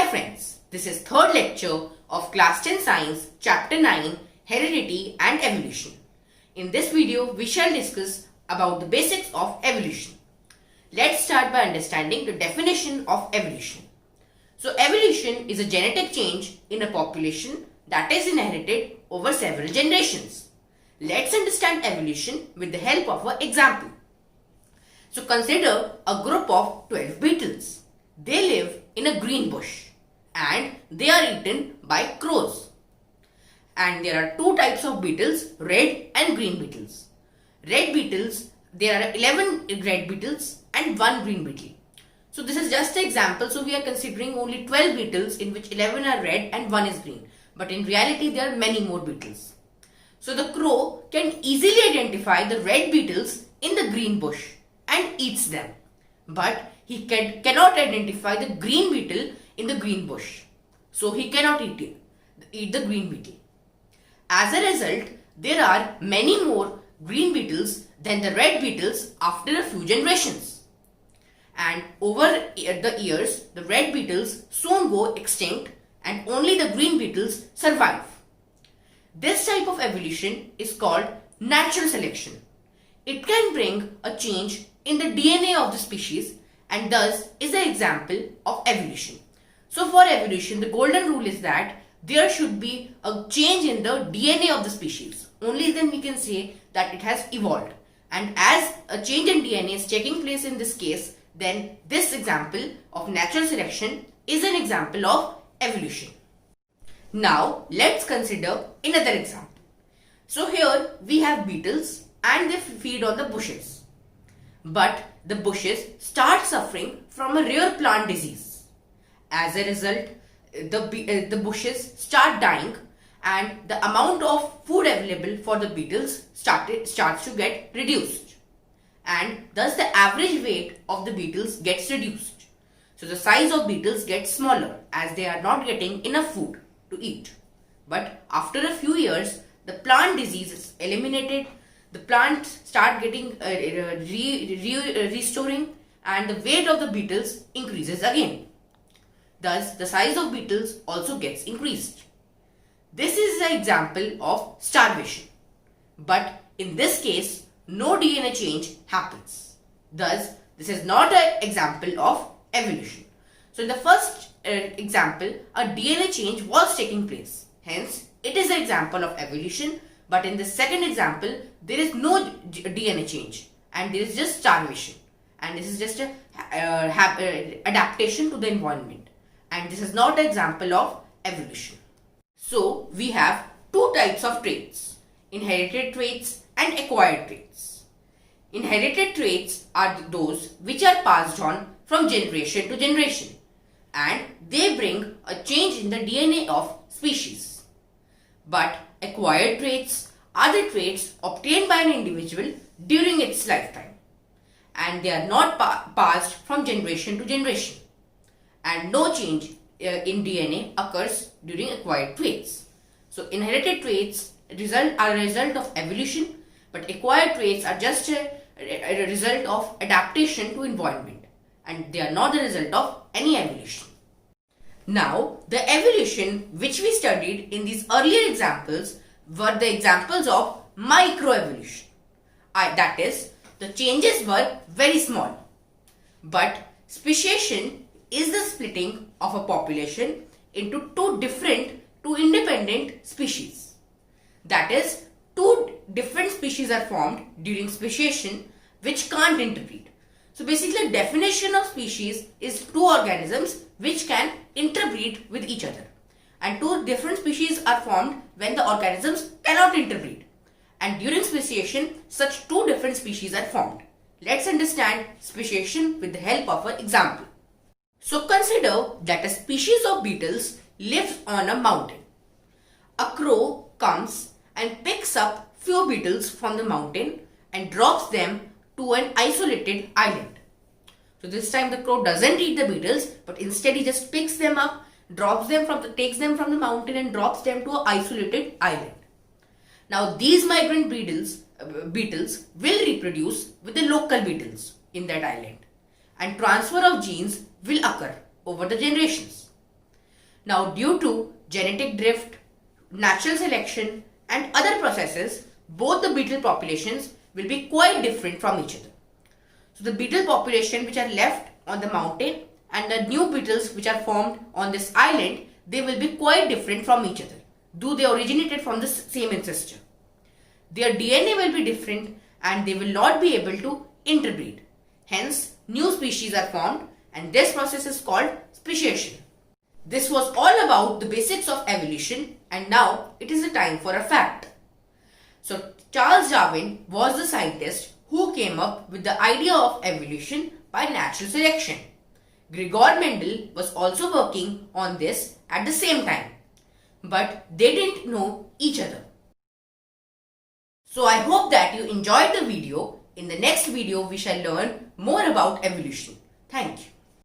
friends, this is third lecture of Class 10 Science, Chapter 9, Heredity and Evolution. In this video, we shall discuss about the basics of evolution. Let's start by understanding the definition of evolution. So, evolution is a genetic change in a population that is inherited over several generations. Let's understand evolution with the help of an example. So, consider a group of 12 beetles. They live in a green bush and they are eaten by crows. And there are two types of beetles, red and green beetles. Red beetles, there are 11 red beetles and 1 green beetle. So this is just an example. So we are considering only 12 beetles in which 11 are red and 1 is green. But in reality there are many more beetles. So the crow can easily identify the red beetles in the green bush and eats them. But he cannot identify the green beetle in the green bush. So he cannot eat the green beetle. As a result, there are many more green beetles than the red beetles after a few generations. And over the years, the red beetles soon go extinct and only the green beetles survive. This type of evolution is called natural selection. It can bring a change in the DNA of the species and thus is an example of evolution. So for evolution, the golden rule is that there should be a change in the DNA of the species. Only then we can say that it has evolved. And as a change in DNA is taking place in this case, then this example of natural selection is an example of evolution. Now let's consider another example. So here we have beetles and they feed on the bushes. But the bushes start suffering from a rare plant disease. As a result, the bushes start dying and the amount of food available for the beetles starts to get reduced. And thus the average weight of the beetles gets reduced. So the size of beetles gets smaller as they are not getting enough food to eat. But after a few years, the plant disease is eliminated. The plants start getting restoring and the weight of the beetles increases again. Thus, the size of beetles also gets increased. This is an example of starvation. But in this case, no DNA change happens. Thus, this is not an example of evolution. So, in the first example, a DNA change was taking place. Hence, it is an example of evolution. But in the second example, there is no DNA change and there is just starvation. And this is just an adaptation to the environment. And this is not an example of evolution. So, we have two types of traits, inherited traits and acquired traits. Inherited traits are those which are passed on from generation to generation and they bring a change in the DNA of species. But acquired traits are the traits obtained by an individual during its lifetime and they are not passed from generation to generation and no change in DNA occurs during acquired traits. So inherited traits are a result of evolution but acquired traits are just a result of adaptation to environment and they are not the result of any evolution. Now, the evolution which we studied in these earlier examples were the examples of microevolution. That is, the changes were very small. But speciation is the splitting of a population into two independent species. That is, two different species are formed during speciation which can't interbreed. So basically, the definition of species is two organisms which can interbreed with each other. And two different species are formed when the organisms cannot interbreed. And during speciation, such two different species are formed. Let's understand speciation with the help of an example. So consider that a species of beetles lives on a mountain. A crow comes and picks up few beetles from the mountain and drops them to an isolated island. So this time the crow doesn't eat the beetles, but instead he just picks them up, takes them from the mountain and drops them to an isolated island. Now these migrant beetles will reproduce with the local beetles in that island and transfer of genes will occur over the generations. Now, due to genetic drift, natural selection, and other processes, both the beetle populations will be quite different from each other. So, the beetle population which are left on the mountain and the new beetles which are formed on this island, they will be quite different from each other, though they originated from the same ancestor. Their DNA will be different and they will not be able to interbreed. Hence, new species are formed and this process is called speciation. This was all about the basics of evolution, and now it is the time for a fact. So, Charles Darwin was the scientist who came up with the idea of evolution by natural selection. Gregor Mendel was also working on this at the same time, but they didn't know each other. So I hope that you enjoyed the video. In the next video, we shall learn more about evolution. Thank you.